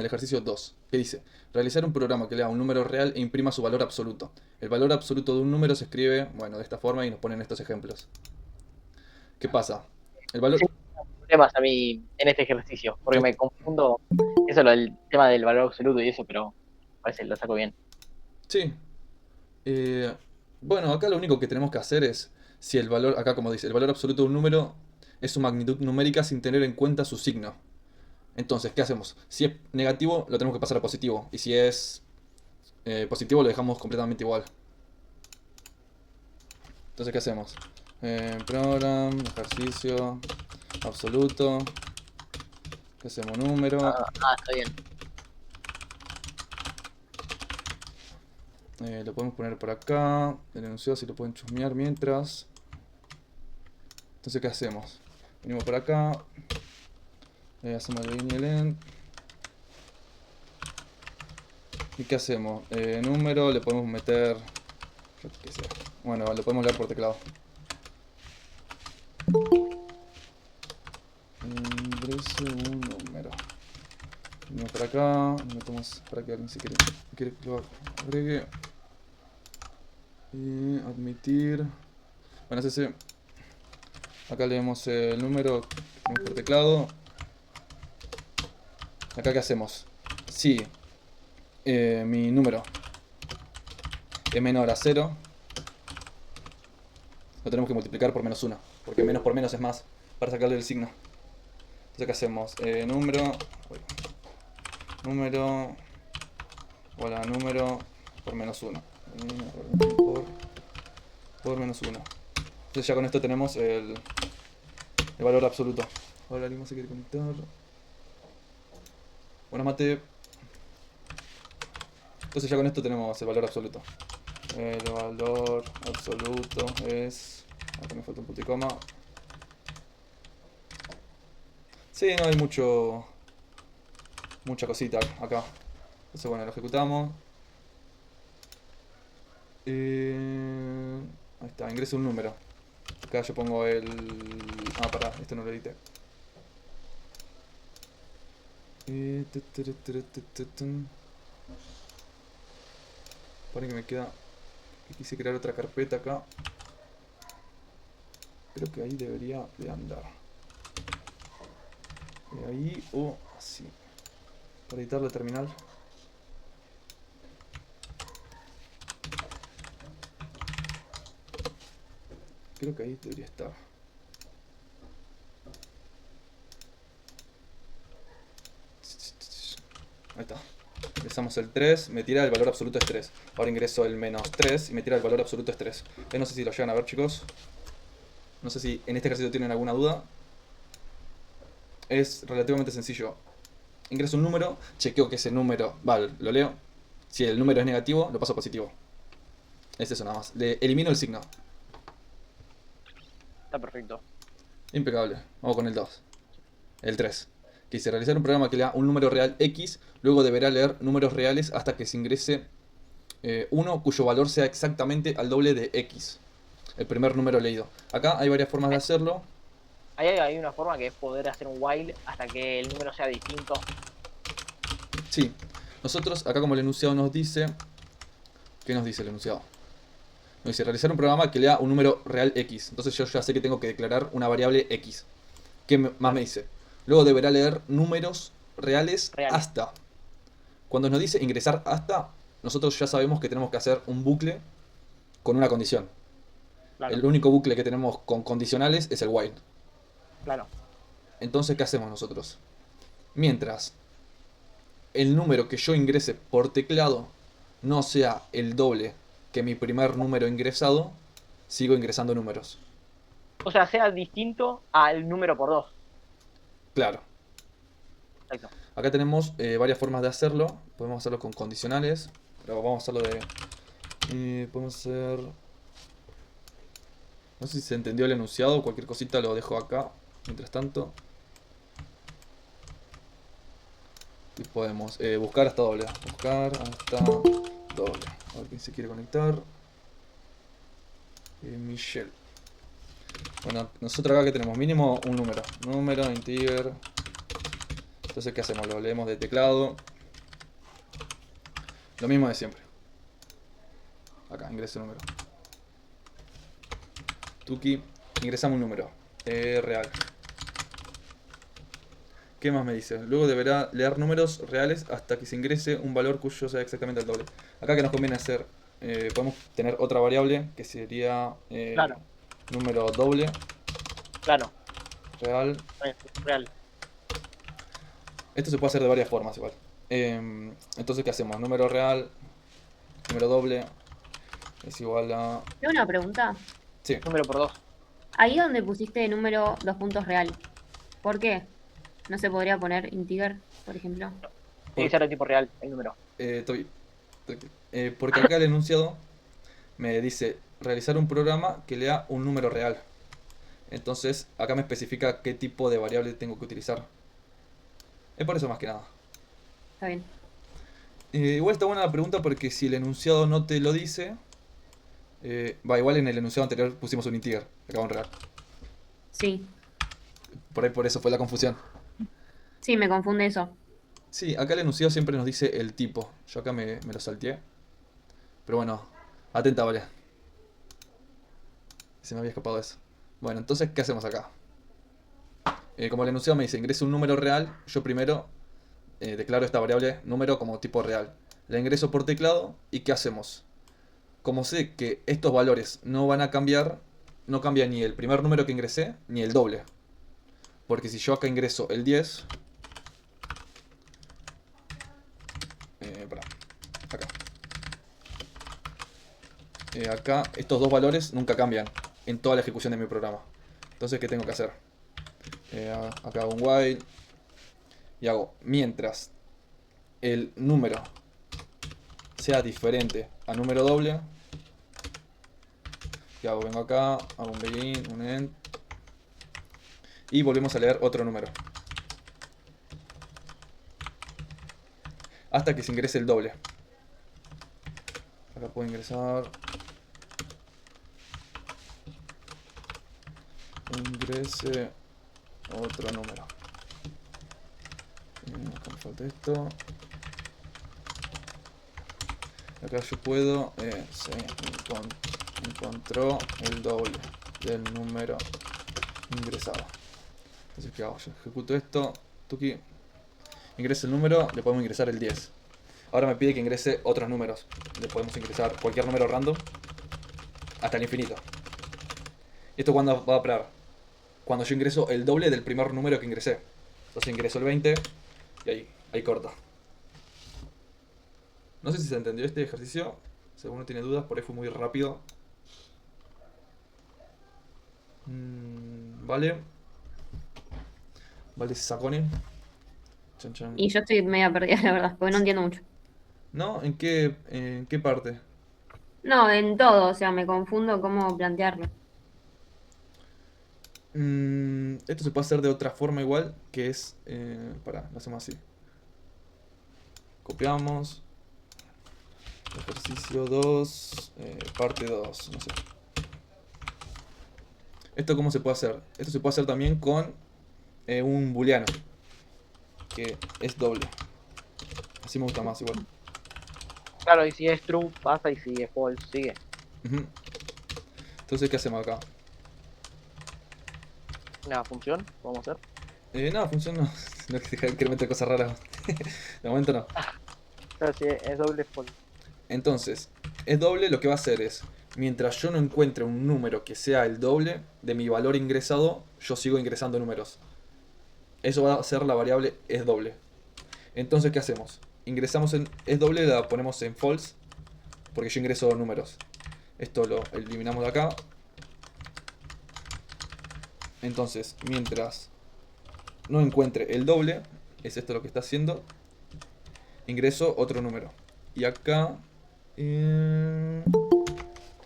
el ejercicio 2, que dice, realizar un programa que lea un número real e imprima su valor absoluto. El valor absoluto de un número se escribe, bueno, de esta forma y nos ponen estos ejemplos. ¿Qué pasa? El valor... Sí, problemas a mí en este ejercicio, porque Yo, me confundo eso, lo del tema del valor absoluto y eso, pero parece que lo saco bien. sí. eh, bueno, acá lo único que tenemos que hacer es, si el valor, acá como dice, el valor absoluto de un número es su magnitud numérica sin tener en cuenta su signo. Entonces, ¿qué hacemos? Si es negativo, lo tenemos que pasar a positivo. Y si es positivo, lo dejamos completamente igual. Entonces, ¿qué hacemos? Program, ejercicio, absoluto. ¿Qué hacemos? Número. Está bien. Lo podemos poner por acá. El enunciado si lo pueden chusmear mientras. Entonces, ¿qué hacemos? Venimos por acá. Hacemos el in y el end. ¿Y qué hacemos? Número, le podemos meter... Yo qué sé. Bueno, lo podemos leer por teclado. Ingreso un número. Venimos por acá. Metemos para que alguien se quiere que lo agregue. Y admitir. Bueno, ese. Acá leemos el número por teclado. Acá, ¿qué hacemos? Si mi número es menor a 0, lo tenemos que multiplicar por menos 1. Porque menos por menos es más. Para sacarle el signo. Entonces, ¿qué hacemos? Número. Uy, número. Hola, número por menos 1. Por menos 1. Entonces, ya con esto tenemos el valor absoluto. Ahora Lima se quiere conectar. Bueno, mate. Entonces ya con esto tenemos el valor absoluto. El valor absoluto es... Acá me falta un punto y coma. Sí, no hay mucha cosita acá. Entonces bueno, lo ejecutamos. Ahí está, ingresa un número. Acá yo pongo el... Ah, pará, esto no lo edité. Pone que me queda... Que quise crear otra carpeta acá. Creo que ahí debería de andar. De ahí o así. Para editar la terminal. Creo que ahí debería estar. Ahí está. Ingresamos el 3, me tira el valor absoluto es 3. Ahora ingreso el menos 3 y me tira el valor absoluto es 3. No sé si lo llegan a ver, chicos. No sé si en este ejercicio tienen alguna duda. Es relativamente sencillo. Ingreso un número, chequeo que ese número... Vale, lo leo. Si el número es negativo, lo paso a positivo. Es eso nada más. Le elimino el signo. Está perfecto. Impecable. Vamos con el 2. El 3. Que dice realizar un programa que lea un número real X, luego deberá leer números reales hasta que se ingrese 1 cuyo valor sea exactamente al doble de X. El primer número leído. Acá hay varias formas de hacerlo. Ahí hay una forma que es poder hacer un while hasta que el número sea distinto. Sí. Nosotros, acá como el enunciado nos dice... ¿Qué nos dice el enunciado? Nos dice realizar un programa que lea un número real X. Entonces yo ya sé que tengo que declarar una variable X. ¿Qué más me dice? Luego deberá leer números reales Reales. hasta. Cuando nos dice ingresar hasta, nosotros ya sabemos que tenemos que hacer un bucle con una condición. Claro, El único bucle que tenemos con condicionales es el while. claro. Entonces, ¿qué hacemos nosotros? Mientras el número que yo ingrese por teclado no sea el doble que mi primer número ingresado, sigo ingresando números. O sea, sea distinto al número por dos. Claro. Exacto. Acá tenemos varias formas de hacerlo. Podemos hacerlo con condicionales. Pero vamos a hacerlo de... podemos hacer... No sé si se entendió el enunciado. Cualquier cosita lo dejo acá. Mientras tanto. Y podemos buscar hasta doble. Buscar hasta doble. A ver quién se quiere conectar. Michelle. Bueno, nosotros acá que tenemos mínimo un número. Número, integer. Entonces, ¿qué hacemos? Lo leemos de teclado. Lo mismo de siempre. Acá, ingreso número. Tuki, ingresamos un número. Real. ¿Qué más me dice? Luego deberá leer números reales hasta que se ingrese un valor cuyo sea exactamente el doble. Acá que nos conviene hacer, podemos tener otra variable que sería Claro, número doble, claro, real. real. Esto se puede hacer de varias formas igual. Entonces, ¿qué hacemos? Número real, número doble, es igual a... Tengo una pregunta. Sí, Número por 2. Ahí donde pusiste número dos puntos real, ¿por qué? ¿No se podría poner integer, por ejemplo? Tiene que ser de tipo real el número. porque acá el enunciado me dice realizar un programa que lea un número real. Entonces, acá me especifica qué tipo de variable tengo que utilizar. Es por eso más que nada. Está bien. Igual está buena la pregunta porque si el enunciado no te lo dice, igual en el enunciado anterior pusimos un integer, acá un real. Sí, Por ahí por eso fue la confusión. sí, me confunde eso. Sí, acá el enunciado siempre nos dice el tipo. Yo acá me lo salteé. Pero bueno, atenta, vale. Se me había escapado eso. Bueno, entonces, ¿qué hacemos acá? Como el enunciado me dice ingrese un número real, yo primero declaro esta variable número como tipo real. La ingreso por teclado y ¿qué hacemos? Como sé que estos valores no van a cambiar, no cambia ni el primer número que ingresé ni el doble. Porque si yo acá ingreso el 10, pará, acá. Acá estos dos valores nunca cambian en toda la ejecución de mi programa. Entonces, ¿qué tengo que hacer? Acá hago un while y hago mientras el número sea diferente a número doble. ¿Qué hago? Vengo acá, hago un begin, un end y volvemos a leer otro número hasta que se ingrese el doble. Acá puedo ingresar. Ingrese otro número. Acá me falta esto. Acá yo puedo. Se encontró el doble del número ingresado. Entonces, ¿qué hago? Yo ejecuto esto. Tuki. Ingresa el número, le podemos ingresar el 10. Ahora me pide que ingrese otros números. Le podemos ingresar cualquier número random hasta el infinito. ¿Y esto cuándo va a parar? Cuando yo ingreso el doble del primer número que ingresé. Entonces ingreso el 20 y ahí corta. No sé si se entendió este ejercicio. Si alguno tiene dudas, por ahí fue muy rápido. Vale. Vale, Sacone. Chan, chan. Y yo estoy media perdida, la verdad, porque no entiendo mucho. ¿No? ¿En qué parte? No, en todo, o sea, me confundo cómo plantearlo. Esto se puede hacer de otra forma igual, que es... pará, lo hacemos así. Copiamos. Ejercicio 2, parte 2, no sé. ¿Esto cómo se puede hacer? Esto se puede hacer también con un booleano, que es doble. Así me gusta más igual. Claro, y si es true, pasa, y si es false, sigue. Ujú. Entonces, ¿qué hacemos acá? Una función, vamos a hacer. Nada, funciona. No quiero meter cosas raras. De momento no. Claro, si es doble, es false. Entonces, es doble, lo que va a hacer es, mientras yo no encuentre un número que sea el doble de mi valor ingresado, yo sigo ingresando números. Eso va a ser la variable es doble. Entonces, ¿qué hacemos? Ingresamos en es doble, la ponemos en false, porque yo ingreso números. Esto lo eliminamos de acá. Entonces, mientras no encuentre el doble, es esto lo que está haciendo, ingreso otro número. Y acá...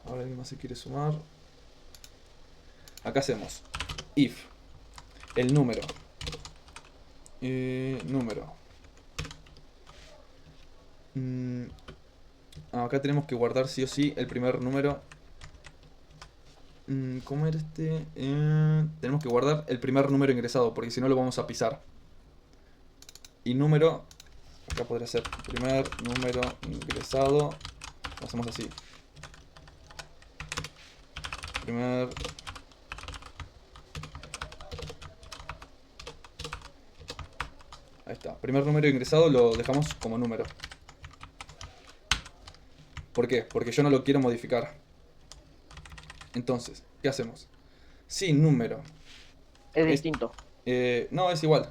ahora alguien más se quiere sumar. Acá hacemos if el número número acá tenemos que guardar sí o sí el primer número. ¿Cómo era este? Tenemos que guardar el primer número ingresado, porque si no lo vamos a pisar. Y número acá podría ser primer número ingresado. Lo hacemos así. Primer... Ahí está. Primer número ingresado lo dejamos como número. ¿Por qué? Porque yo no lo quiero modificar. Entonces, ¿qué hacemos? Si número Es es... distinto. no, es igual.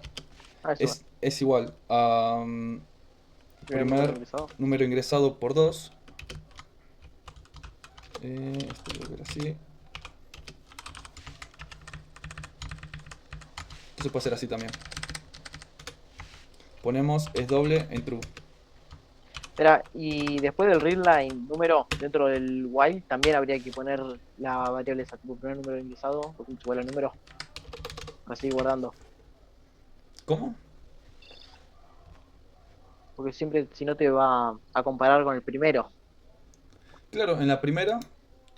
Ah, eso va. Es igual a Primer número primer ingresado. número ingresado por 2. Esto lo voy a ver así. Esto se puede hacer así también. Ponemos es doble en true. Espera, y después del readline número dentro del while también habría que poner la variable esa, tipo primer número ingresado, porque es igual al número, para seguir guardando. ¿Cómo? Porque siempre, si no, te va a comparar con el primero. Claro, en la primera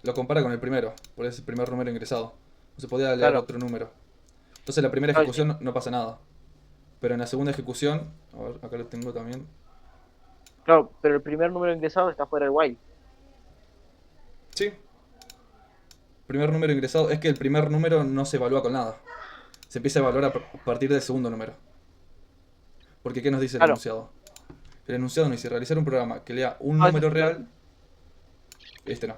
lo compara con el primero, por ese primer número ingresado. No se podía leer Claro. otro número. Entonces en la primera Claro, ejecución no pasa nada. Pero en la segunda ejecución, a ver, acá lo tengo también. claro, pero el primer número ingresado está fuera del while. Sí, primer número ingresado. Es que el primer número no se evalúa con nada. Se empieza a evaluar a partir del segundo número. Porque ¿qué nos dice el Claro. enunciado? El enunciado nos dice realizar un programa que lea un Ah, eso número sí, claro. real. Este no.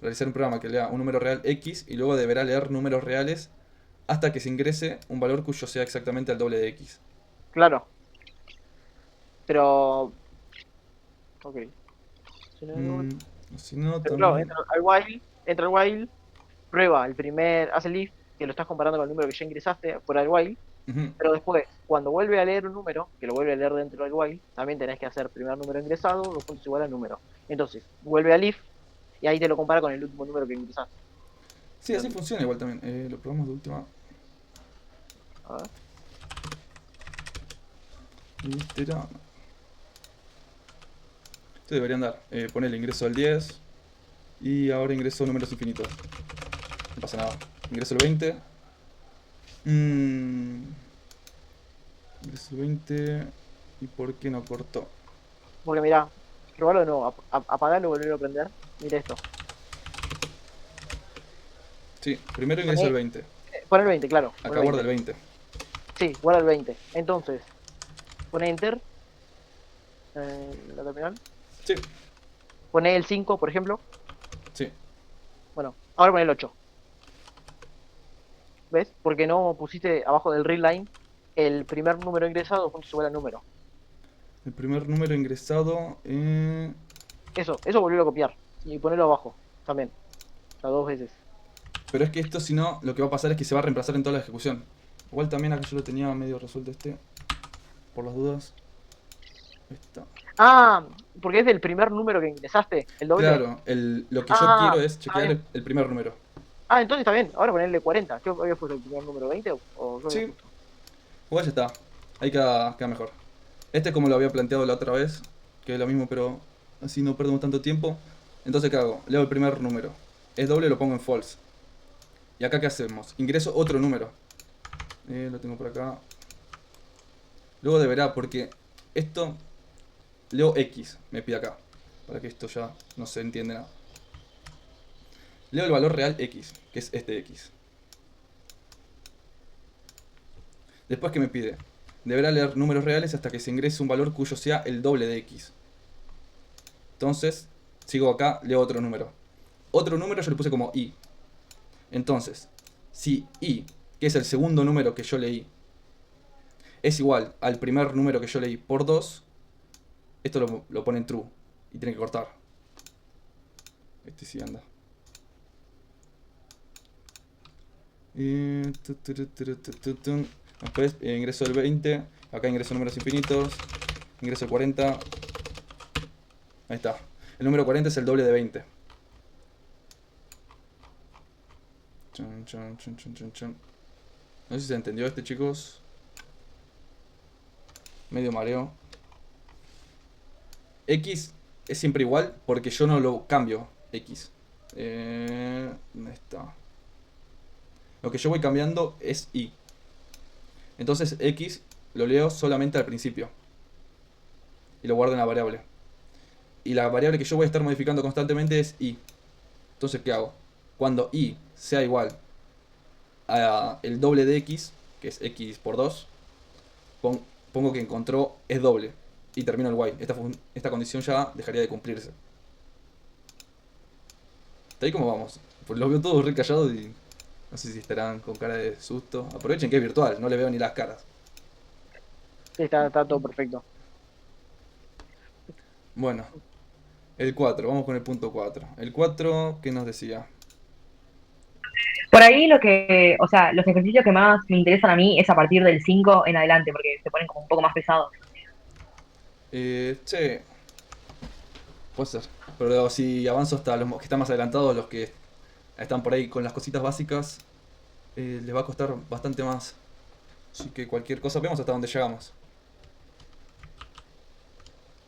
Realizar un programa que lea un número real X y luego deberá leer números reales hasta que se ingrese un valor cuyo sea exactamente el doble de X. Claro. Pero. Ok. Si no, Si no, pero claro, también... entra al while, prueba el primer, hace el if, que lo estás comparando con el número que ya ingresaste fuera del while, Ujú. pero después, cuando vuelve a leer un número, que lo vuelve a leer dentro del while, también tenés que hacer primer número ingresado, dos puntos igual al número. Entonces, vuelve al if y ahí te lo compara con el último número que ingresaste. Sí, así funciona igual también. Lo probamos de última. A ver. Listera. Esto debería andar. Poner el ingreso al 10. Y ahora ingreso números infinitos. No pasa nada. Ingreso el 20. Ingreso el 20. ¿Y por qué no cortó? Porque mirá, probarlo de nuevo, apagarlo y volverlo a prender. Mira esto. Sí, primero ingreso Poné, el 20. pon el 20, claro. Pon Acá el guarda 20. el 20. Sí, guarda el 20. Entonces, pone enter. La terminal. Sí, Pone el 5, por ejemplo. sí. Bueno, ahora pone el 8. ¿Ves? Porque no pusiste abajo del readline el primer número ingresado junto igual al número. El primer número ingresado. Eso volvió a copiar. Y ponerlo abajo también. O sea, dos veces. Pero es que esto, si no, lo que va a pasar es que se va a reemplazar en toda la ejecución. Igual también acá yo lo tenía medio resuelto este. Por las dudas. Ahí está. Ah, porque es del primer número que ingresaste, el doble. Claro, lo que yo Ah, quiero es está chequear bien. el primer número. Ah, entonces está bien. Ahora ponerle 40. ¿Qué había puesto el primer número 20 o qué había Sí, puesto? igual ya está. Ahí queda mejor. Este es como lo había planteado la otra vez, que es lo mismo, pero así no perdemos tanto tiempo. Entonces, ¿qué hago? Leo el primer número. Es doble, lo pongo en false. ¿Y acá qué hacemos? Ingreso otro número. Lo tengo por acá. Luego deberá, porque esto... Leo X, me pide acá. Para que esto ya no se entiende nada. Leo el valor real X, que es este X. Después, ¿qué me pide? Deberá leer números reales hasta que se ingrese un valor cuyo sea el doble de X. Entonces, sigo acá, leo otro número. Otro número yo le puse como I. Entonces, si I, que es el segundo número que yo leí, es igual al primer número que yo leí por 2, esto lo pone en true. Y tiene que cortar. Este sí anda. Después ingreso el 20. Acá ingreso números infinitos. Ingreso el 40. Ahí está. El número 40 es el doble de 20. Chun, chun, chun, chun, chun, chun. No sé si se entendió este, chicos. Medio mareo. X es siempre igual porque yo no lo cambio. X. ¿Dónde está? Lo que yo voy cambiando es Y. Entonces X lo leo solamente al principio. y lo guardo en la variable. Y la variable que yo voy a estar modificando constantemente es i. Entonces, ¿qué hago? Cuando i sea igual a el doble de x, que es x por 2, pongo que encontró es doble y termino el while. Esta condición ya dejaría de cumplirse. ¿Está ahí cómo vamos? Pues los veo todos re callados y no sé si estarán con cara de susto. Aprovechen que es virtual, no le veo ni las caras. Sí, está todo perfecto. Bueno, el 4, vamos con el punto 4. El 4, ¿qué nos decía? Por ahí o sea, los ejercicios que más me interesan a mí es a partir del 5 en adelante, porque se ponen como un poco más pesados. Che, puede ser. Pero si avanzo hasta los que están más adelantados, los que están por ahí con las cositas básicas, les va a costar bastante más. Así que cualquier cosa, vemos hasta donde llegamos.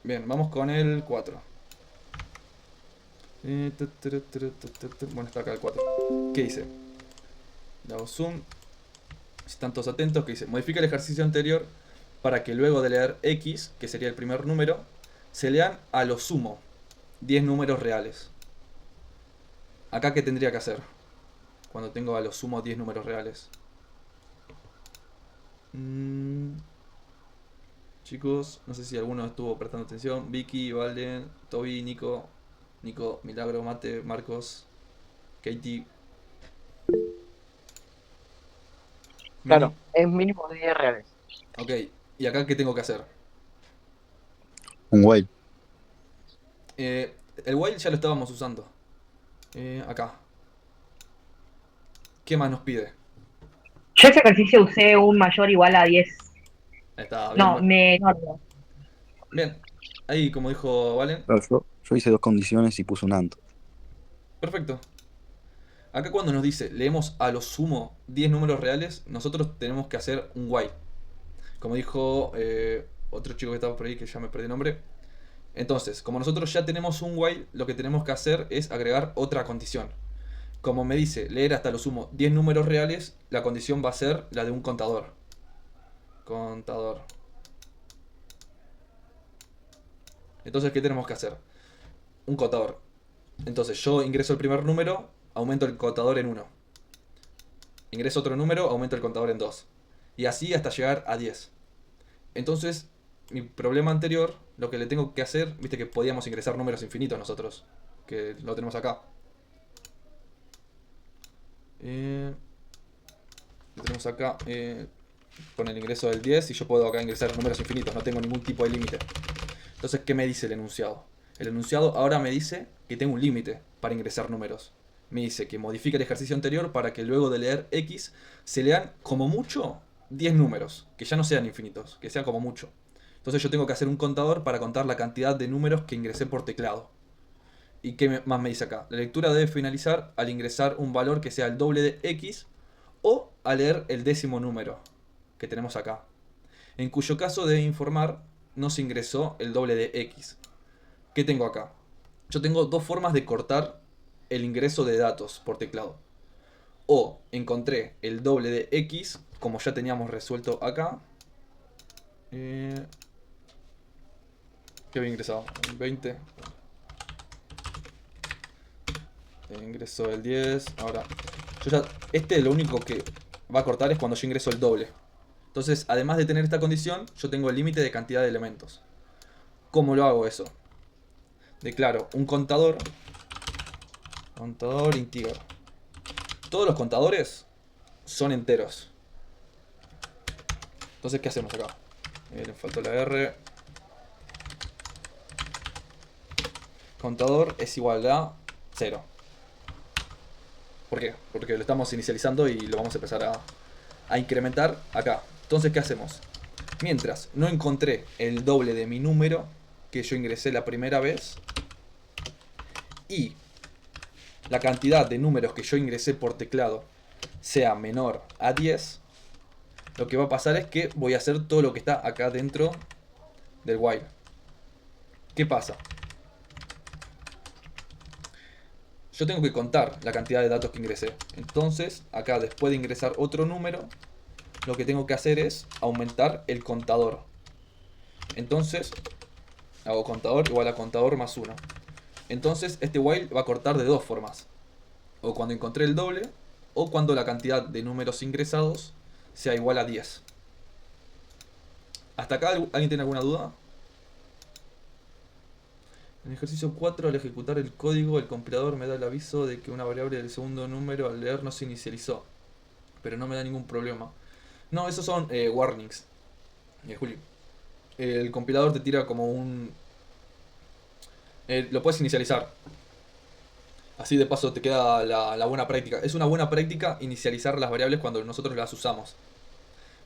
Bien, vamos con el 4. Bueno, está acá el 4. ¿Qué dice? Le hago zoom. Si están todos atentos, ¿qué dice? Modifica el ejercicio anterior para que luego de leer x, que sería el primer número, se lean a lo sumo 10 números reales. Acá, ¿qué tendría que hacer? Cuando tengo a lo sumo 10 números reales. Chicos, no sé si alguno estuvo prestando atención. Vicky, Valen, Toby, Nico, Milagro, Mate, Marcos, Katie. Claro, es mínimo de 10 reales. Ok, ¿y acá qué tengo que hacer? Un while. El while ya lo estábamos usando. Acá. ¿Qué más nos pide? Yo ese ejercicio usé un mayor igual a 10. Ahí está, bien. No, menor. Bien, ahí como dijo Valen. Claro, yo hice 2 condiciones y puse un AND. Perfecto. Acá cuando nos dice leemos a lo sumo 10 números reales, nosotros tenemos que hacer un while. Como dijo otro chico que estaba por ahí, que ya me perdí el nombre. Entonces, como nosotros ya tenemos un while, lo que tenemos que hacer es agregar otra condición. Como me dice leer hasta lo sumo 10 números reales, la condición va a ser la de un contador. Contador. Entonces, ¿qué tenemos que hacer? Un contador. Entonces, yo ingreso el primer número, aumento el contador en 1. Ingreso otro número, aumento el contador en 2. Y así hasta llegar a 10. Entonces, mi problema anterior, lo que le tengo que hacer, viste que podíamos ingresar números infinitos nosotros, que lo tenemos acá. Lo tenemos acá con el ingreso del 10 y yo puedo acá ingresar números infinitos, no tengo ningún tipo de límite. Entonces, ¿qué me dice el enunciado? El enunciado ahora me dice que tengo un límite para ingresar números. Me dice que modifique el ejercicio anterior para que luego de leer X se lean como mucho 10 números, que ya no sean infinitos, que sean como mucho. Entonces yo tengo que hacer un contador para contar la cantidad de números que ingresé por teclado. ¿Y qué más me dice acá? La lectura debe finalizar al ingresar un valor que sea el doble de X o al leer el décimo número que tenemos acá. En cuyo caso debe informar no se ingresó el doble de X. ¿Qué tengo acá? Yo tengo dos formas de cortar el ingreso de datos por teclado. O encontré el doble de X, como ya teníamos resuelto acá. ¿Qué había ingresado? El 20. Ingreso el 10. Ahora, lo único que va a cortar es cuando yo ingreso el doble. Entonces, además de tener esta condición, yo tengo el límite de cantidad de elementos. ¿Cómo lo hago eso? Declaro un contador. Contador integer. Todos los contadores son enteros. Entonces, ¿qué hacemos acá? Le faltó la R. Contador es igual a 0. ¿Por qué? Porque lo estamos inicializando y lo vamos a empezar a incrementar acá. Entonces, ¿qué hacemos? Mientras no encontré el doble de mi número que yo ingresé la primera vez y la cantidad de números que yo ingresé por teclado sea menor a 10, lo que va a pasar es que voy a hacer todo lo que está acá dentro del while. ¿Qué pasa? Yo tengo que contar la cantidad de datos que ingresé. Entonces, acá después de ingresar otro número, lo que tengo que hacer es aumentar el contador. Entonces, Hago contador igual a contador más 1. Entonces este while va a cortar de dos formas. O cuando encontré el doble, o cuando la cantidad de números ingresados sea igual a 10. ¿Hasta acá alguien tiene alguna duda? En el ejercicio 4, al ejecutar el código, el compilador me da el aviso de que una variable del segundo número al leer no se inicializó. Pero no me da ningún problema. No, esos son warnings. Julio. El compilador te tira como un... lo puedes inicializar. Así de paso te queda la buena práctica. Es una buena práctica inicializar las variables cuando nosotros las usamos.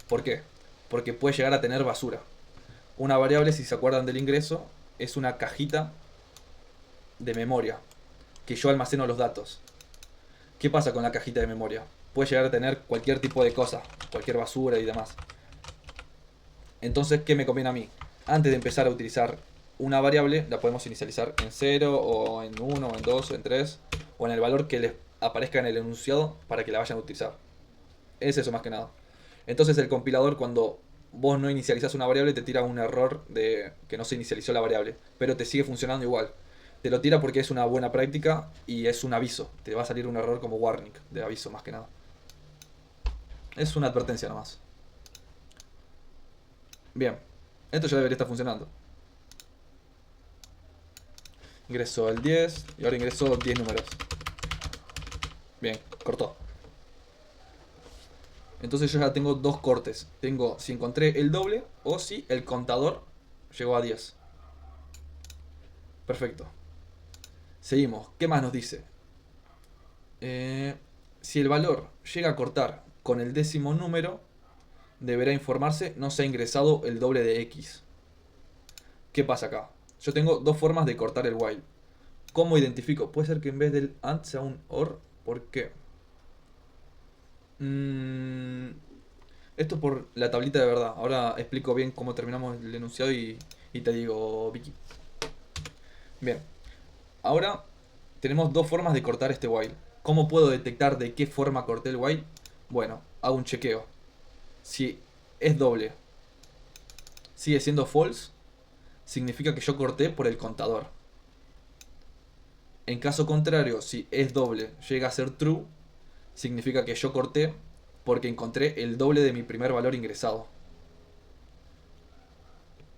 ¿Por qué? Porque puede llegar a tener basura. Una variable, si se acuerdan del ingreso, es una cajita de memoria que yo almaceno los datos. ¿Qué pasa con la cajita de memoria? Puede llegar a tener cualquier tipo de cosa, cualquier basura y demás. Entonces, ¿qué me conviene a mí? Antes de empezar a utilizar una variable, la podemos inicializar en 0, o en 1, o en 2, o en 3, o en el valor que les aparezca en el enunciado para que la vayan a utilizar. Es eso más que nada. Entonces el compilador, cuando vos no inicializás una variable, te tira un error de que no se inicializó la variable, pero te sigue funcionando igual. Te lo tira porque es una buena práctica y es un aviso. Te va a salir un error como warning, de aviso más que nada. Es una advertencia nomás. Bien, esto ya debería estar funcionando. Ingreso el 10 y ahora ingreso 10 números. Bien, cortó. Entonces yo ya tengo dos cortes. Tengo si encontré el doble o si el contador llegó a 10. Perfecto. Seguimos. ¿Qué más nos dice? Si el valor llega a cortar con el décimo número, deberá informarse no se ha ingresado el doble de X. ¿Qué pasa acá? Yo tengo dos formas de cortar el while. ¿Cómo identifico? Puede ser que en vez del AND sea un OR. ¿Por qué? Esto por la tablita de verdad. Ahora explico bien cómo terminamos el enunciado y te digo, Vicky. Bien. Ahora tenemos dos formas de cortar este while. ¿Cómo puedo detectar de qué forma corté el while? Bueno, hago un chequeo. Si es doble, sigue siendo false, significa que yo corté por el contador. En caso contrario, si es doble, llega a ser true, significa que yo corté porque encontré el doble de mi primer valor ingresado.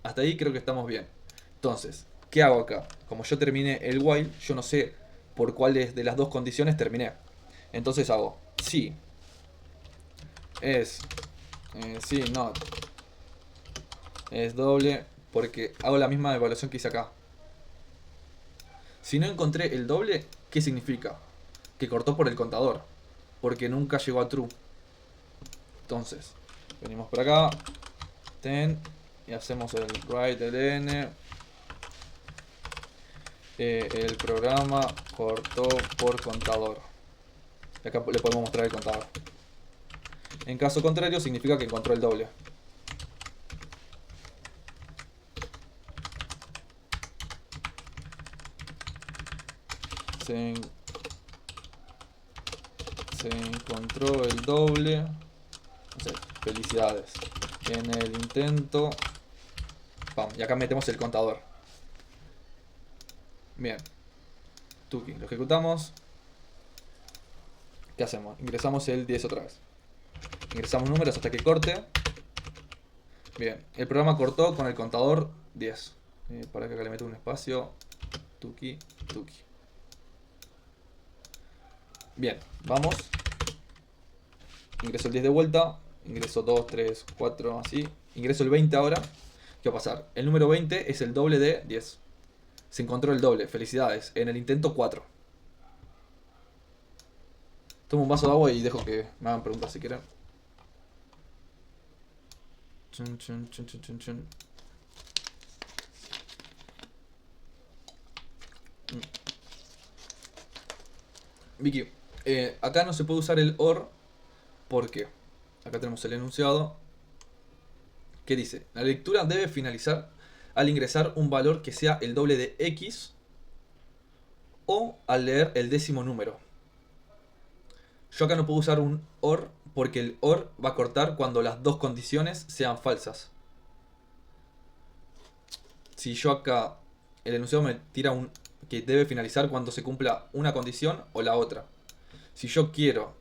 Hasta ahí creo que estamos bien. Entonces, ¿qué hago acá? Como yo terminé el while, yo no sé por cuáles de las dos condiciones terminé. Entonces hago si es si not es doble, porque hago la misma evaluación que hice acá. Si no encontré el doble, ¿qué significa? Que cortó por el contador, porque nunca llegó a true. Entonces, venimos por acá, ten, y hacemos el write ln. El programa cortó por contador. Y acá le podemos mostrar el contador. En caso contrario, significa que encontró el doble. Se encontró el doble. No sé, felicidades. En el intento. Pam, y acá metemos el contador. Bien. Tuki, lo ejecutamos. ¿Qué hacemos? Ingresamos el 10 otra vez. Ingresamos números hasta que corte. Bien, el programa cortó con el contador 10. Para que acá le meto un espacio. Tuki, tuki. Bien, vamos. Ingreso el 10 de vuelta. Ingreso 2, 3, 4, así. Ingreso el 20 ahora. ¿Qué va a pasar? El número 20 es el doble de 10. Se encontró el doble, felicidades. En el intento 4. Tomo un vaso de agua y dejo que me hagan preguntas si quieren. Chun, chun, chun, chun, chun, chun. Vicky, acá no se puede usar el OR. ¿Por qué? Acá tenemos el enunciado que dice: la lectura debe finalizar al ingresar un valor que sea el doble de X o al leer el décimo número. Yo acá no puedo usar un OR porque el OR va a cortar cuando las dos condiciones sean falsas. si yo acá, el enunciado me tira que debe finalizar cuando se cumpla una condición o la otra. Si yo quiero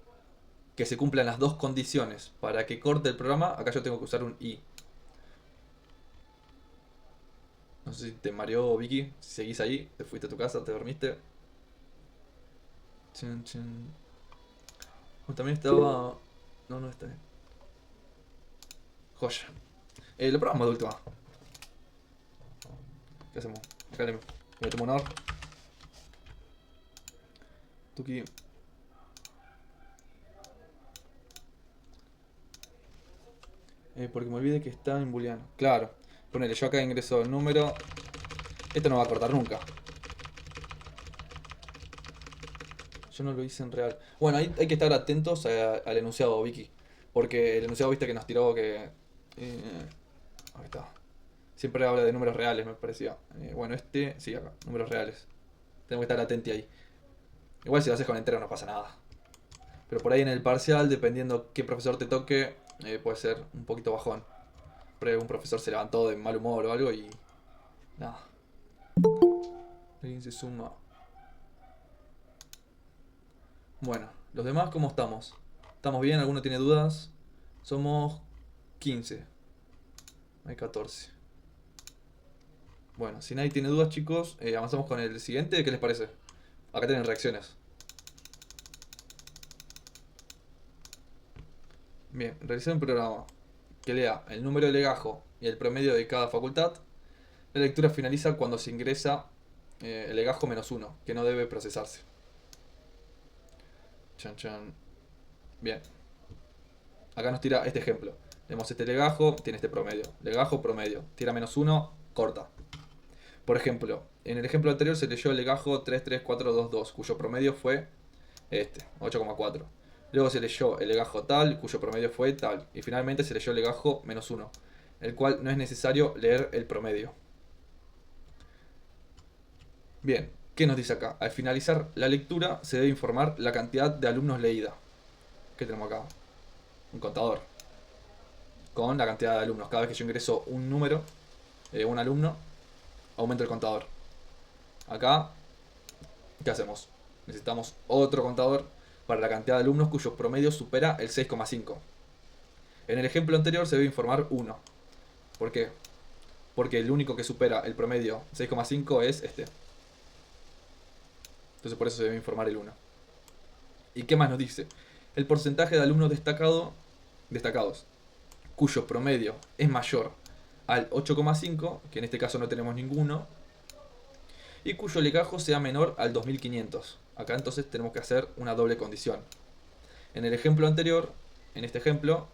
que se cumplan las dos condiciones para que corte el programa, acá yo tengo que usar un i. No sé si te mareó, Vicky, si seguís ahí, te fuiste a tu casa, te dormiste. Chan, chan. También estaba... No está bien. Joya. Lo probamos de última. ¿Qué hacemos? Acá le metemos un or. Tuki. Porque me olvidé que está en booleano. Claro. Ponele, yo acá ingreso el número. Esto no va a cortar nunca. Yo no lo hice en real. Bueno, hay que estar atentos al enunciado, Vicky. Porque el enunciado, viste que nos tiró que... ahí está. Siempre habla de números reales, me parecía. Bueno, sí, acá, números reales. Tengo que estar atento ahí. Igual si lo haces con entero no pasa nada. Pero por ahí en el parcial, dependiendo qué profesor te toque, puede ser un poquito bajón. Por ahí algún profesor se levantó de mal humor o algo y... nada. Alguien se suma. Bueno, los demás, ¿cómo estamos? ¿Estamos bien? ¿Alguno tiene dudas? Somos 15. Hay 14. Bueno, si nadie tiene dudas, chicos, avanzamos con el siguiente. ¿Qué les parece? Acá tienen reacciones. Bien, realizar un programa que lea el número de legajo y el promedio de cada facultad. La lectura finaliza cuando se ingresa el legajo -1, que no debe procesarse. Chan, chan. Bien. Acá nos tira este ejemplo. Tenemos este legajo, tiene este promedio. Legajo, promedio. Tira -1, corta. Por ejemplo, en el ejemplo anterior se leyó el legajo 33422, cuyo promedio fue este, 8,4. Luego se leyó el legajo tal, cuyo promedio fue tal. Y finalmente se leyó el legajo -1, el cual no es necesario leer el promedio. Bien, ¿qué nos dice acá? Al finalizar la lectura se debe informar la cantidad de alumnos leída. ¿Qué tenemos acá? Un contador. Con la cantidad de alumnos. Cada vez que yo ingreso un número, un alumno, aumenta el contador. Acá, ¿qué hacemos? Necesitamos otro contador para la cantidad de alumnos cuyo promedio supera el 6,5. En el ejemplo anterior se debe informar 1. ¿Por qué? Porque el único que supera el promedio 6,5 es este. Entonces por eso se debe informar el 1. ¿Y qué más nos dice? El porcentaje de alumnos destacados cuyo promedio es mayor al 8,5, que en este caso no tenemos ninguno, y cuyo legajo sea menor al 2500. Acá entonces tenemos que hacer una doble condición. En el ejemplo anterior, en este ejemplo,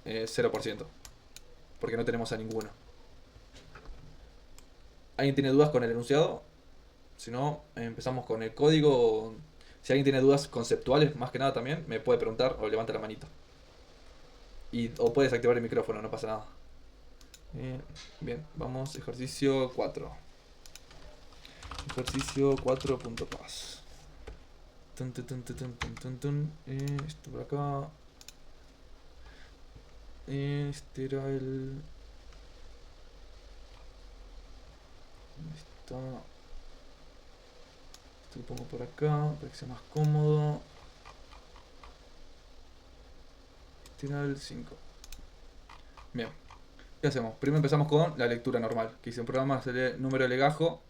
0%, porque no tenemos a ninguno. ¿Alguien tiene dudas con el enunciado? Si no, empezamos con el código. Si alguien tiene dudas conceptuales, más que nada también, me puede preguntar o levanta la manito. O puedes activar el micrófono, no pasa nada. Bien, vamos, ejercicio 4. Ejercicio 4.pas. Esto por acá. Este era el... Esto lo pongo por acá para que sea más cómodo. Este era el 5. Bien. ¿Qué hacemos? Primero empezamos con la lectura normal. Que dice un programa se lee número de legajo.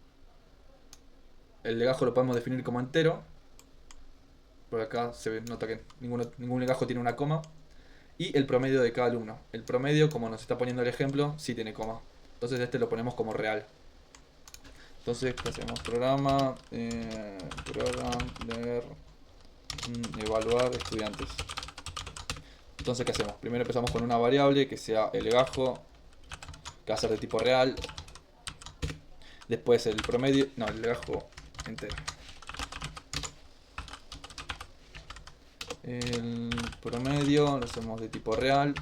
El legajo lo podemos definir como entero. Por acá se nota que ningún legajo tiene una coma. Y el promedio de cada alumno. El promedio, como nos está poniendo el ejemplo, sí tiene coma. Entonces este lo ponemos como real. Entonces, ¿qué hacemos? Programa, leer, evaluar estudiantes. Entonces, ¿qué hacemos? Primero empezamos con una variable que sea el legajo, que va a ser de tipo real. Después el promedio, no, el legajo entero. El promedio lo hacemos de tipo real.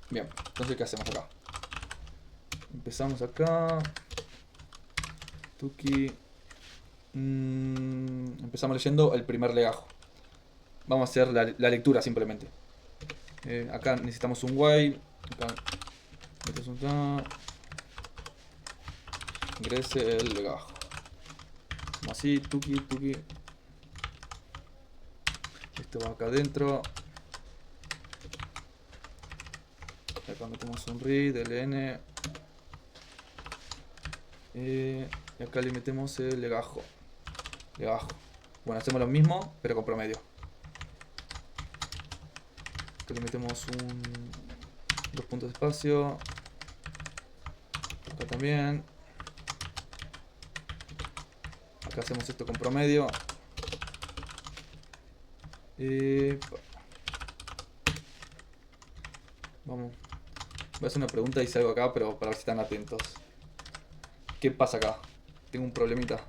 Bien, entonces ¿qué hacemos acá? Empezamos acá. Tuki. Empezamos leyendo el primer legajo. Vamos a hacer la lectura simplemente. Acá necesitamos un while. Acá. ingrese el legajo. Como así, tuki, tuki. Esto va acá adentro. Y acá metemos un read, ln. Y acá le metemos el legajo. Legajo. Bueno, hacemos lo mismo, pero con promedio. Acá le metemos dos puntos de espacio. Acá también. Acá hacemos esto con promedio. Y vamos. Voy a hacer una pregunta y hice algo acá, pero para ver si están atentos. ¿Qué pasa acá? Tengo un problemita.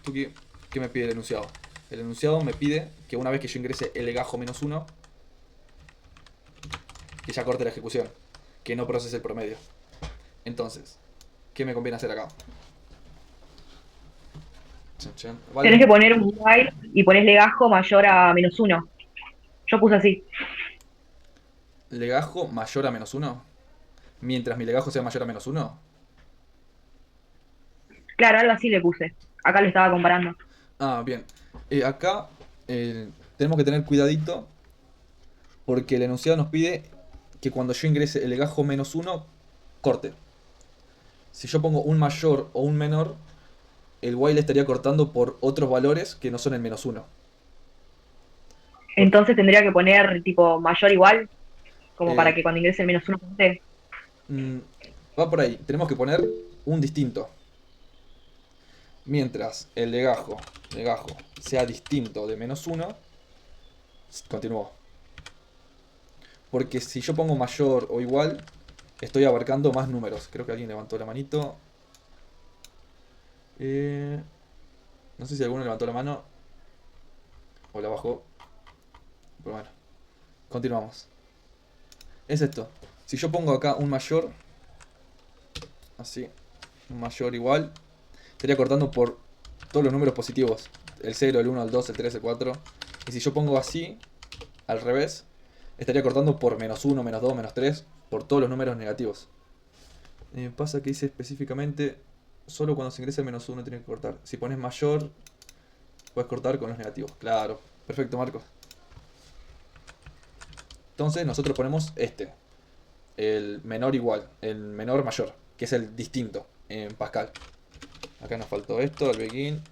¿Qué me pide el enunciado? El enunciado me pide que una vez que yo ingrese el legajo -1, que ya corte la ejecución, que no procese el promedio. Entonces, ¿qué me conviene hacer acá? Chan, chan. Vale. Tenés que poner un while y ponés legajo mayor a -1. Yo puse así. Legajo mayor a -1. Mientras mi legajo sea mayor a -1. Claro, algo así le puse. Acá lo estaba comparando. Ah, bien. Acá tenemos que tener cuidadito porque el enunciado nos pide que cuando yo ingrese el legajo -1, corte. Si yo pongo un mayor o un menor, el while estaría cortando por otros valores que no son el -1. Entonces tendría que poner tipo mayor igual, como Eh, para que cuando ingrese el -1 corte. Va por ahí. Tenemos que poner un distinto. Mientras el legajo sea distinto de -1, continúo. Porque si yo pongo mayor o igual, estoy abarcando más números. Creo que alguien levantó la manito. No sé si alguno levantó la mano o la bajó. Pero bueno, continuamos. Es esto. Si yo pongo acá un mayor, así, un mayor igual, estaría cortando por todos los números positivos. El 0, el 1, el 2, el 3, el 4. Y si yo pongo así, al revés, estaría cortando por -1, -2, -3, por todos los números negativos. Pasa que dice específicamente, solo cuando se ingresa el -1 tiene que cortar. Si pones mayor, puedes cortar con los negativos. Claro, perfecto, Marcos. Entonces nosotros ponemos el menor igual, el menor mayor, que es el distinto en Pascal. Acá nos faltó esto, el begin.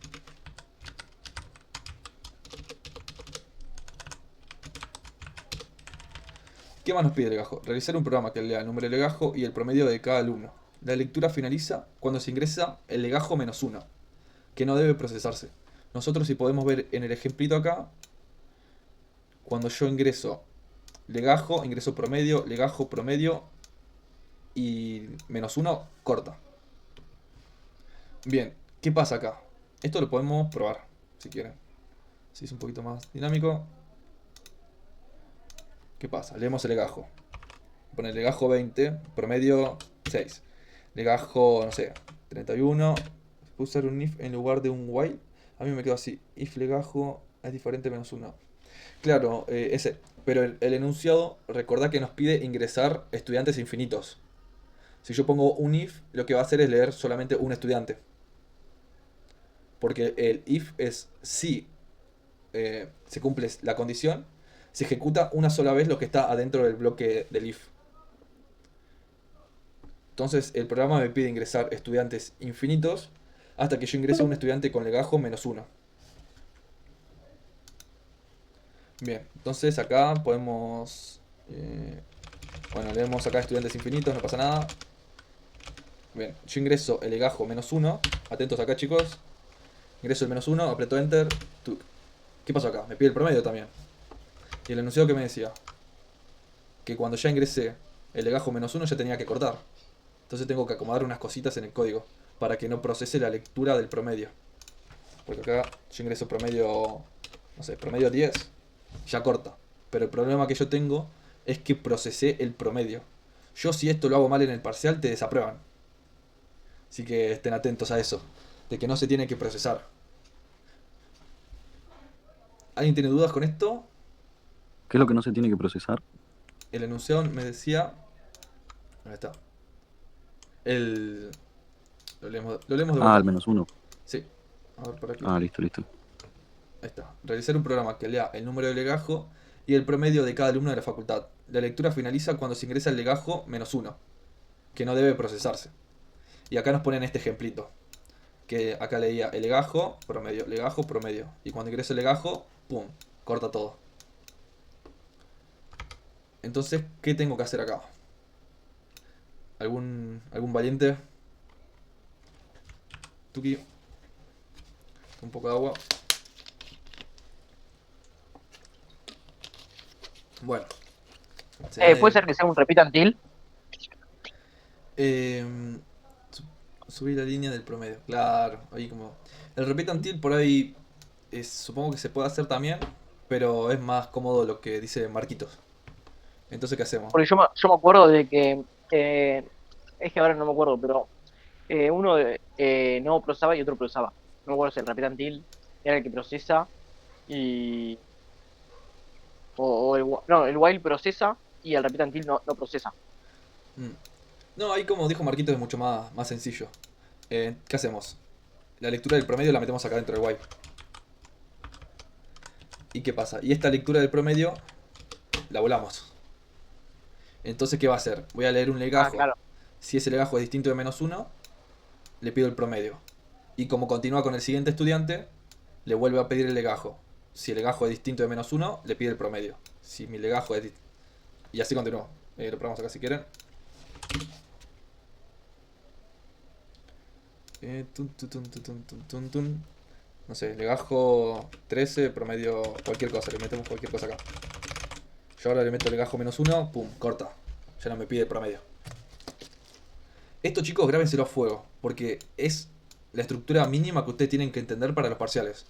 ¿Qué más nos pide el legajo? Realizar un programa que lea el número de legajo y el promedio de cada alumno. La lectura finaliza cuando se ingresa el legajo -1, que no debe procesarse. Nosotros, si podemos ver en el ejemplito acá, cuando yo ingreso legajo, ingreso promedio, legajo, promedio y -1, corta. Bien, ¿qué pasa acá? Esto lo podemos probar, si quieren. Si es un poquito más dinámico. ¿Qué pasa? Leemos el legajo. Pone legajo 20, promedio 6. Legajo, no sé, 31. Puse usar un if en lugar de un while. A mí me quedó así. If legajo es diferente -1. Claro, ese. Pero el enunciado, recordá que nos pide ingresar estudiantes infinitos. Si yo pongo un if, lo que va a hacer es leer solamente un estudiante. Porque el if es si se cumple la condición, se ejecuta una sola vez lo que está adentro del bloque del if. Entonces el programa me pide ingresar estudiantes infinitos hasta que yo ingrese un estudiante con legajo -1. Bien, entonces acá podemos... bueno, leemos acá estudiantes infinitos, no pasa nada. Bien, yo ingreso el legajo -1. Atentos acá, chicos. Ingreso el -1, aprieto enter. ¿Qué pasó acá? Me pide el promedio también. Y el enunciado que me decía que cuando ya ingresé el legajo -1 ya tenía que cortar. Entonces tengo que acomodar unas cositas en el código para que no procese la lectura del promedio. Porque acá yo ingreso promedio, no sé, promedio 10, ya corta. Pero el problema que yo tengo es que procesé el promedio. Yo, si esto lo hago mal en el parcial, te desaprueban. Así que estén atentos a eso, de que no se tiene que procesar. ¿Alguien tiene dudas con esto? ¿Qué es lo que no se tiene que procesar? El enunciado me decía Ahí está. El... Lo leemos de Ah, vuelta. al -1. Sí. A ver por aquí. Ah, listo, listo. Ahí está. Realizar un programa que lea el número de legajo y el promedio de cada alumno de la facultad. La lectura finaliza cuando se ingresa el legajo -1, que no debe procesarse. Y acá nos ponen este ejemplito. Que acá leía el legajo, promedio. Y cuando ingresa el legajo, ¡pum! Corta todo. Entonces, ¿qué tengo que hacer acá? ¿Algún valiente? Tuki. Un poco de agua. Bueno. Puede ser que sea un repeat until. Subir la línea del promedio. Claro, ahí como... El repeat until por ahí supongo que se puede hacer también, pero es más cómodo lo que dice Marquitos. Entonces, ¿qué hacemos? Porque yo me acuerdo de que. Es que ahora no me acuerdo, pero. Uno no procesaba y otro procesaba. No me acuerdo si el repeat until era el que procesa y. No, el while procesa y el repeat until no procesa. Mm. No, ahí como dijo Marquitos es mucho más sencillo. ¿Qué hacemos? La lectura del promedio la metemos acá dentro del while. ¿Y qué pasa? Y esta lectura del promedio la volamos. Entonces, ¿qué va a hacer? Voy a leer un legajo. Claro. Si ese legajo es distinto de -1, le pido el promedio. Y como continúa con el siguiente estudiante, le vuelve a pedir el legajo. Si el legajo es distinto de -1, le pide el promedio. Si mi legajo es distinto. Y así continúa. Lo probamos acá si quieren. No sé, legajo 13, promedio cualquier cosa. Le metemos cualquier cosa acá. Yo ahora le meto legajo -1, pum, corta. Ya no me pide el promedio. Esto, chicos, grábenselo a fuego, porque es la estructura mínima que ustedes tienen que entender para los parciales.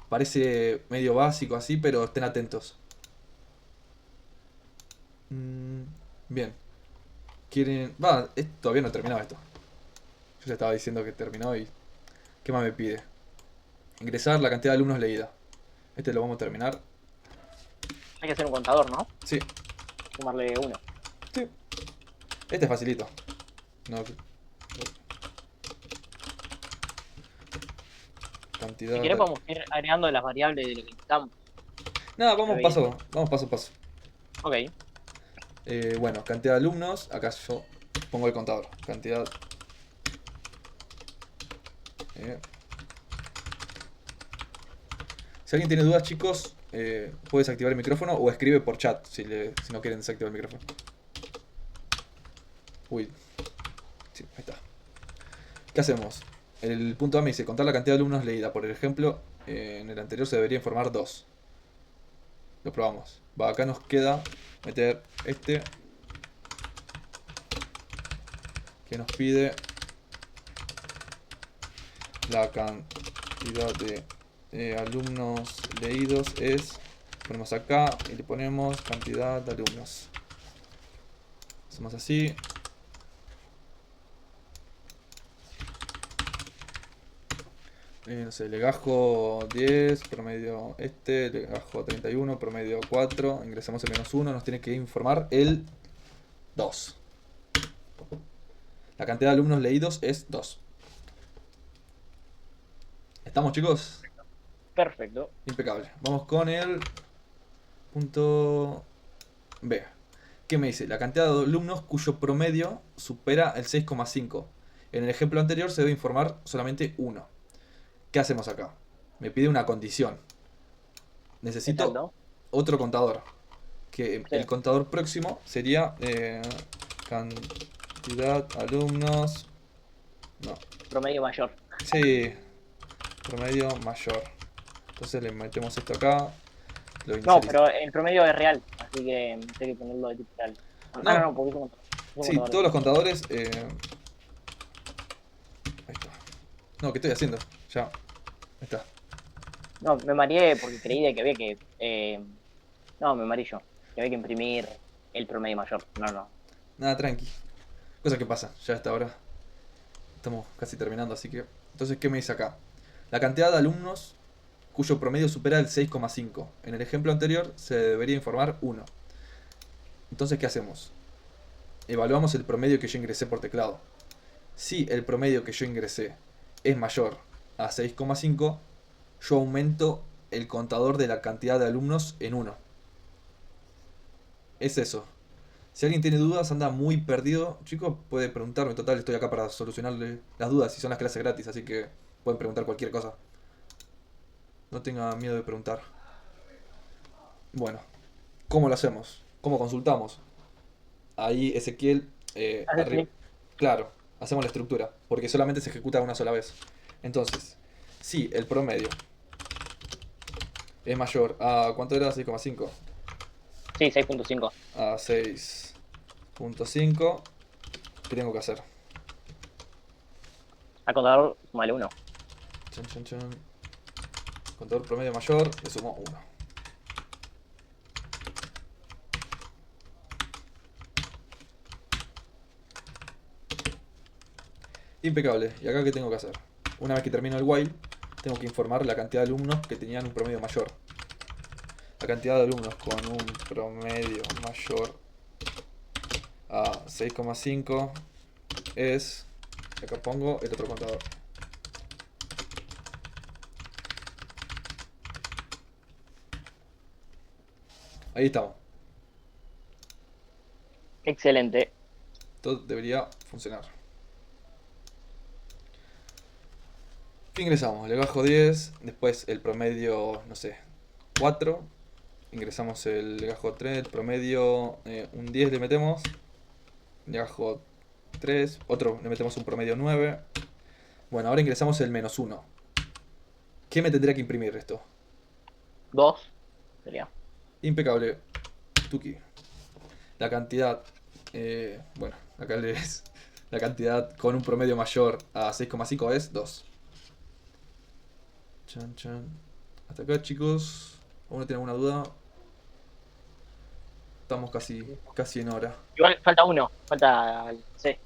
Parece medio básico así, pero estén atentos. Bien. ¿Quieren...? Todavía no he terminado esto. Yo ya estaba diciendo que terminó y... ¿Qué más me pide? Ingresar la cantidad de alumnos leída. Este lo vamos a terminar. Hay que hacer un contador, ¿no? Sí. Sumarle 1. Sí. Este es facilito. No. Cantidad. Si querés podemos ir agregando las variables de lo que necesitamos. Nada, vamos Está paso a paso. Ok. Bueno, cantidad de alumnos. Acá yo pongo el contador. Cantidad. Si alguien tiene dudas, chicos, puede desactivar el micrófono o escribe por chat si no quieren desactivar el micrófono. Uy. Sí, ahí está. ¿Qué hacemos? El punto A me dice contar la cantidad de alumnos leída. Por ejemplo, en el anterior se debería informar 2. Lo probamos. Va, acá nos queda meter este. Que nos pide la cantidad de alumnos leídos es... Ponemos acá y le ponemos cantidad de alumnos. Hacemos así. No sé, legajo 10, promedio legajo 31, promedio 4, ingresamos el -1, nos tiene que informar el 2. La cantidad de alumnos leídos es 2. ¿Estamos, chicos? Perfecto. Impecable. Vamos con el punto B. ¿Qué me dice? La cantidad de alumnos cuyo promedio supera el 6,5. En el ejemplo anterior se debe informar solamente 1. ¿Qué hacemos acá? Me pide una condición. Necesito Exacto. otro contador. Que Sí. el contador próximo sería cantidad alumnos. No. Promedio mayor. Sí. Promedio mayor. Entonces le metemos esto acá. Lo No, inicializa. pero el promedio es real, así que hay que ponerlo de tipo real. No, porque es un Sí, contador. todos los contadores. Ahí está. No, ¿qué estoy haciendo? Ya. Ahí está. No, me mareé porque creí de que había que. No, me mareé yo. Que había que imprimir el promedio mayor. No. Nada, tranqui. Cosa que pasa, ya hasta ahora. Estamos casi terminando, así que... Entonces, ¿qué me dice acá? La cantidad de alumnos cuyo promedio supera el 6,5. En el ejemplo anterior se debería informar 1. Entonces, ¿qué hacemos? evaluamos el promedio que yo ingresé por teclado. Si el promedio que yo ingresé es mayor a 6,5, yo aumento el contador de la cantidad de alumnos en 1. Es eso. Si alguien tiene dudas, anda muy perdido, chicos, puede preguntarme. Total, estoy acá para solucionarle las dudas y son las clases gratis, así que pueden preguntar cualquier cosa. No tenga miedo de preguntar. Bueno, ¿cómo lo hacemos? ¿Cómo consultamos? Ahí Ezequiel, Haces arriba. clic. Claro, hacemos la estructura, porque solamente se ejecuta una sola vez. Entonces, si el promedio es mayor a... ¿Cuánto era? 6,5. Sí, 6.5. A 6,5. ¿Qué tengo que hacer? Al contador, sumale 1. Chan, chan, chan. Contador promedio mayor, le sumo 1. Impecable. ¿Y acá qué tengo que hacer? Una vez que termino el while, tengo que informar la cantidad de alumnos que tenían un promedio mayor. La cantidad de alumnos con un promedio mayor a 6,5 es... Acá pongo el otro contador. Ahí estamos. Excelente. Todo debería funcionar. ¿Qué ingresamos? Legajo 10, después el promedio, no sé, 4. Ingresamos el legajo 3, el promedio, un 10 le metemos. Legajo 3, otro le metemos un promedio 9. Bueno, ahora ingresamos el menos 1. ¿Qué me tendría que imprimir esto? 2 sería. Impecable. Tuki. La cantidad, bueno, acá lees. La cantidad con un promedio mayor a 6,5 es 2. Chan, chan. Hasta acá, chicos. ¿Alguno tiene alguna duda? Estamos casi en hora. Igual falta uno. Falta el C.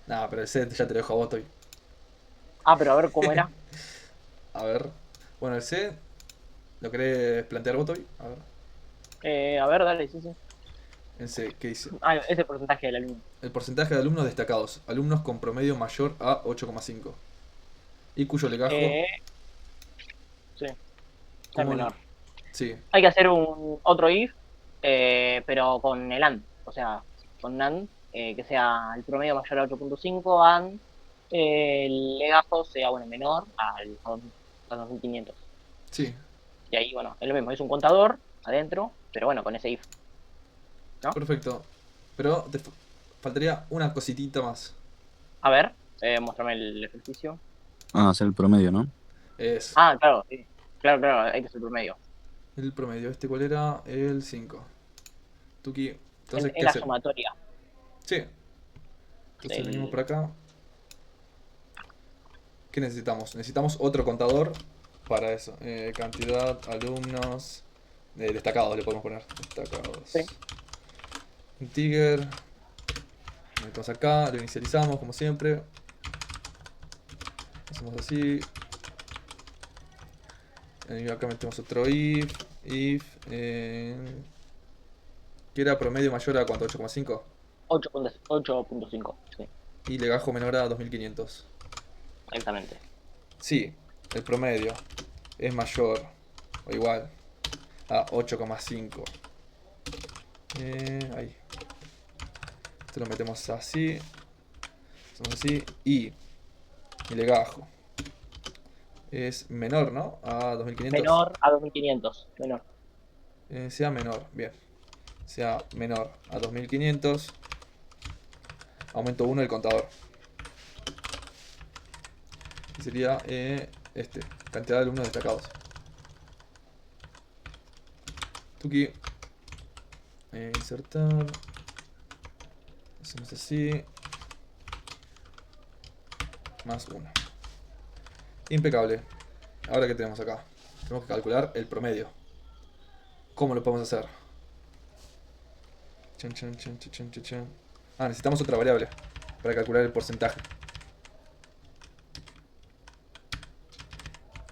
Nada, pero el set ya te lo dejo a vos hoy. Ah, pero a ver cómo era. A ver. Bueno, el C. ¿Lo querés plantear vos hoy? A ver. A ver, dale, sí, sí. El C, ¿qué dice? Ah, ese porcentaje del alumno. El porcentaje de alumnos destacados. Alumnos con promedio mayor a 8,5. Y cuyo legajo. Sí. Es ¿cómo menor. Sí. Hay que hacer un otro if, pero con el AND. O sea, con AND, que sea el promedio mayor a 8.5, AND, el legajo sea, bueno, menor a 2500. Sí. Y ahí, bueno, es lo mismo, es un contador adentro, pero bueno, con ese if. ¿No? Perfecto. Pero te faltaría una cositita más. A ver, muéstrame el ejercicio. Ah, hacer el promedio, ¿no? Es Ah, claro, sí. Claro, hay que hacer el promedio. el promedio. ¿Este cuál era? El 5. Tuki. Entonces, Es ¿qué la hacemos? sumatoria. Sí. Entonces del- venimos por acá. ¿Qué necesitamos? Necesitamos otro contador para eso. Cantidad, alumnos. Destacados le podemos poner. Destacados. Sí. Integer. Lo metemos acá, lo inicializamos como siempre. Hacemos así. Y acá metemos otro if. Que era promedio mayor a cuánto, 8,5. 8.5, sí, Y legajo menor a 2500. exactamente. Sí, el promedio es mayor o igual a 8,5. Ahí. Esto lo metemos así. Hacemos así. Y el legajo es menor, ¿no? A 2500. Menor a 2500, menor. Sea menor, bien. Sea menor a 2500. Aumento 1 el contador. Y sería cantidad de alumnos destacados. Tuki. Insertar. Hacemos así. Más 1. Impecable. Ahora, ¿qué tenemos acá? Tenemos que calcular el promedio. ¿Cómo lo podemos hacer? Chan, chan, chan, chan, chan, chan, chan. Ah, necesitamos otra variable para calcular el porcentaje.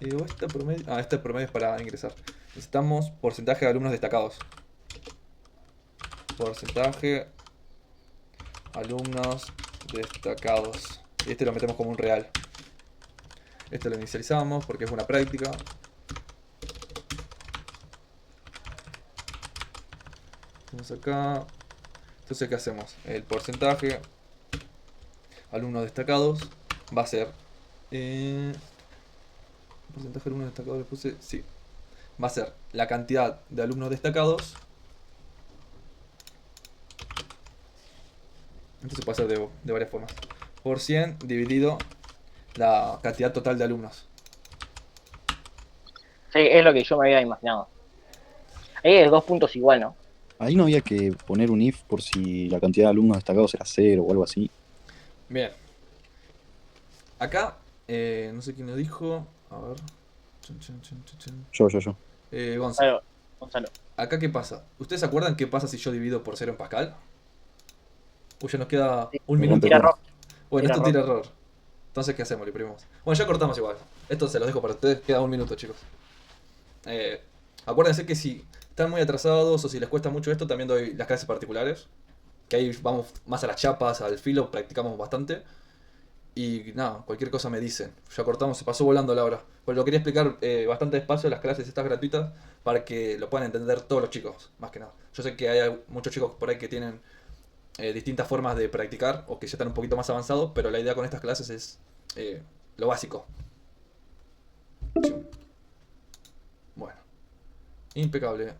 Este promedio. Ah, este promedio es para ingresar. Necesitamos porcentaje de alumnos destacados. Porcentaje alumnos destacados. Y este lo metemos como un real. Este lo inicializamos porque es una práctica. Vamos acá. Entonces, ¿qué hacemos? El porcentaje alumnos destacados va a ser... porcentaje de alumnos destacados le puse... Sí. Va a ser la cantidad de alumnos destacados. Esto se puede hacer de varias formas. Por 100 dividido la cantidad total de alumnos. Sí, es lo que yo me había imaginado. Ahí es 2 puntos igual, ¿no? Ahí no había que poner un if por si la cantidad de alumnos destacados era 0 o algo así. Bien. Acá, no sé quién lo dijo. A ver. Yo. Gonzalo. Gonzalo. Acá, ¿qué pasa? ¿Ustedes se acuerdan qué pasa si yo divido por 0 en Pascal? Uy, ya nos queda un Me minuto. rompe Tira error. Bueno, tira esto tira error. Entonces, ¿qué hacemos? Lo imprimimos. Bueno, ya cortamos igual. Esto se los dejo para ustedes. Queda un minuto, chicos. Acuérdense que si están muy atrasados o si les cuesta mucho esto, también doy las clases particulares. Que ahí vamos más a las chapas, al filo, practicamos bastante. Y nada, cualquier cosa me dicen. Ya cortamos, se pasó volando la hora. Pues lo quería explicar bastante despacio, las clases estas gratuitas, para que lo puedan entender todos los chicos, más que nada. Yo sé que hay muchos chicos por ahí que tienen distintas formas de practicar o que ya están un poquito más avanzados, pero la idea con estas clases es lo básico. Bueno, impecable.